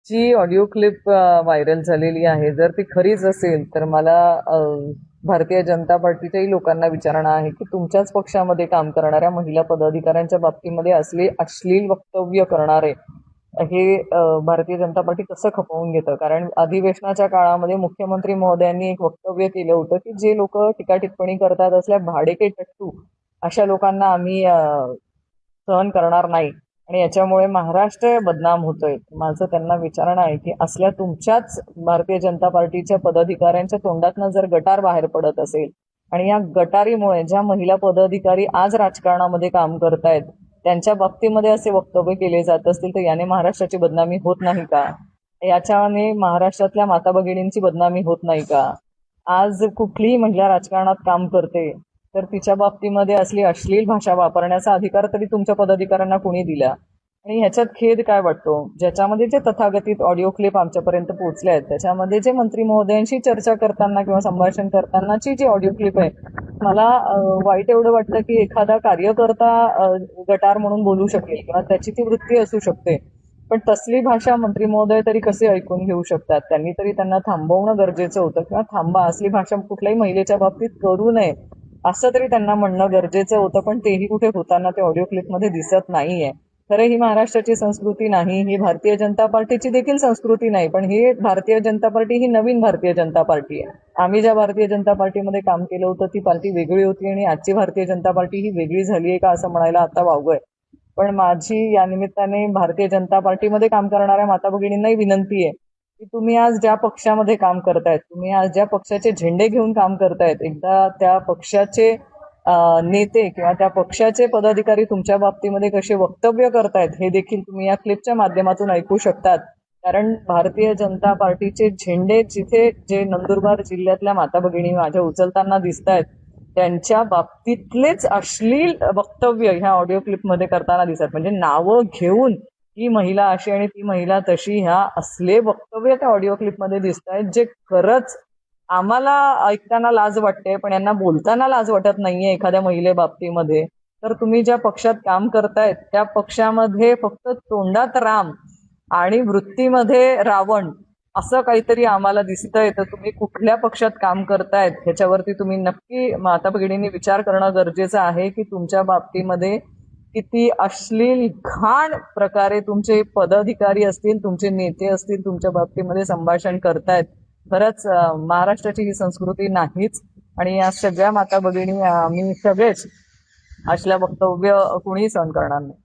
जी audio clip viral झालेली आहे, जर ती खरीच असेल तर मला भारतीय जनता पार्टीच्याही लोकांना विचारणं आहे की तुमच्याच पक्षामध्ये काम करणाऱ्या महिला पदाधिकाऱ्यांच्या बाबतीमध्ये असले अश्लील वक्तव्य करणारे हे भारतीय जनता पार्टी कसं खपवून घेतं. कारण अधिवेशनाच्या काळामध्ये मुख्यमंत्री महोदयांनी एक वक्तव्य केलं होतं की जे लोक टीका टिप्पणी करतात असल्या भाडेके टट्टू अशा लोकांना आम्ही सहन करणार नाही आणि याच्यामुळे महाराष्ट्र बदनाम होतोय. माझं त्यांना विचारणं आहे की असल्या तुमच्याच भारतीय जनता पार्टीच्या पदाधिकाऱ्यांच्या तोंडातनं जर गटार बाहेर पडत असेल आणि या गटारीमुळे ज्या महिला पदाधिकारी आज राजकारणामध्ये काम करतायत त्यांच्या बाबतीमध्ये असे वक्तव्य केले जात असतील तर याने महाराष्ट्राची बदनामी होत नाही का? याच्याने महाराष्ट्रातल्या माता भगिनींची बदनामी होत नाही का? आज कुठलीही महिला राजकारणात काम करते तर तिच्या बाबतीमध्ये असली अश्लील भाषा वापरण्याचा अधिकार तरी तुमच्या पदाधिकाऱ्यांना कोणी दिला? आणि ह्याच्यात खेद काय वाटतो, ज्याच्यामध्ये जे तथागतित ऑडिओ क्लिप आमच्यापर्यंत पोहोचले आहेत त्याच्यामध्ये जे मंत्री महोदयांशी चर्चा करताना किंवा संभाषण करतानाची जी ऑडिओ क्लिप आहे, मला वाईट एवढं वाटतं की एखादा कार्यकर्ता गटार म्हणून बोलू शकेल किंवा त्याची ती वृत्ती असू शकते, पण तसली भाषा मंत्री महोदय तरी कसे ऐकून घेऊ शकतात? त्यांनी तरी त्यांना थांबवणं गरजेचं होतं किंवा थांबा, असली भाषा कुठल्याही महिलेच्या बाबतीत करू नये असं तरी त्यांना म्हणणं गरजेचं होतं, पण तेही कुठे होताना ते ऑडिओ क्लिपमध्ये दिसत नाहीये. खरं ही महाराष्ट्राची संस्कृती नाही, ही भारतीय जनता पार्टीची देखील संस्कृती नाही, पण ही भारतीय जनता पार्टी ही नवीन भारतीय जनता पार्टी आहे. आम्ही ज्या भारतीय जनता पार्टीमध्ये काम केलं होतं ती पार्टी वेगळी होती आणि आजची भारतीय जनता पार्टी ही वेगळी झाली आहे का असं म्हणायला आता वावगं आहे. पण माझी या निमित्ताने भारतीय जनता पार्टीमध्ये काम करणाऱ्या माता भगिनींनाही विनंती आहे की तुम्ही आज ज्या पक्षामध्ये काम करतायत, तुम्ही आज ज्या पक्षाचे झेंडे घेऊन काम करतायत, एकदा त्या पक्षाचे नेते किंवा त्या पक्षाचे पदाधिकारी तुमच्या बाबतीमध्ये कसे वक्तव्य करतायत हे देखील तुम्ही या क्लिपच्या माध्यमातून ऐकू शकतात. कारण भारतीय जनता पार्टीचे झेंडे जिथे जे नंदुरबार जिल्ह्यातल्या माता भगिनी माझ्या उचलताना दिसत आहेत त्यांच्या बाबतीतलेच अश्लील वक्तव्य ह्या ऑडिओ क्लिपमध्ये करताना दिसत, म्हणजे नावं घेऊन ही महिला अशी आणि ती महिला तशी, ह्या असले वक्तव्य त्या ऑडिओ क्लिपमध्ये दिसत आहेत जे खरंच आम्हाला ऐकताना लाज वाटते, पण यांना बोलताना लाज वाटत नाहीये एखाद्या महिले बाबतीमध्ये. तर तुम्ही ज्या पक्षात काम करतायत त्या पक्षामध्ये फक्त तोंडात राम आणि वृत्तीमध्ये रावण असं काहीतरी आम्हाला दिसतंय, तर तुम्ही कुठल्या पक्षात काम करतायत ह्याच्यावरती तुम्ही नक्की माता भगिनींनी विचार करणं गरजेचं आहे की तुमच्या बाबतीमध्ये किती अश्लील घाण प्रकारे तुमचे पदाधिकारी असतील, तुमचे नेते असतील, तुमच्या बाबतीमध्ये संभाषण करतायत. खरंच महाराष्ट्राची ही संस्कृती नाहीच आणि या सगळ्या माता भगिनी आम्ही सगळेच असल्या वक्तव्य कुणीही सहन करणार नाही.